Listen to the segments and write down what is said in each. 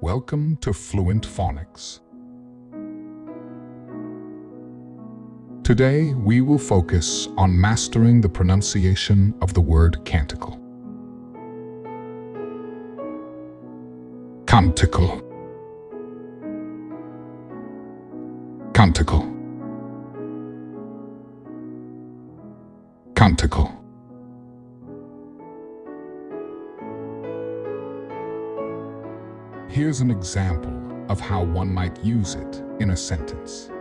Welcome to Fluent Phonics. Today, we will focus on mastering the pronunciation of the word canticle. Canticle. Canticle. Canticle. Here's an example of how one might use it in a sentence.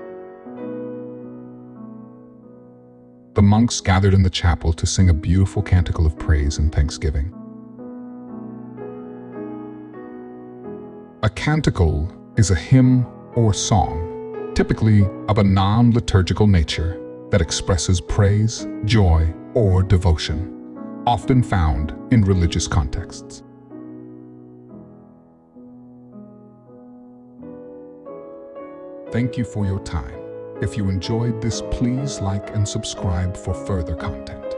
The monks gathered in the chapel to sing a beautiful canticle of praise and thanksgiving. A canticle is a hymn or song, typically of a non-liturgical nature, that expresses praise, joy, or devotion, often found in religious contexts. Thank you for your time. If you enjoyed this, please like and subscribe for further content.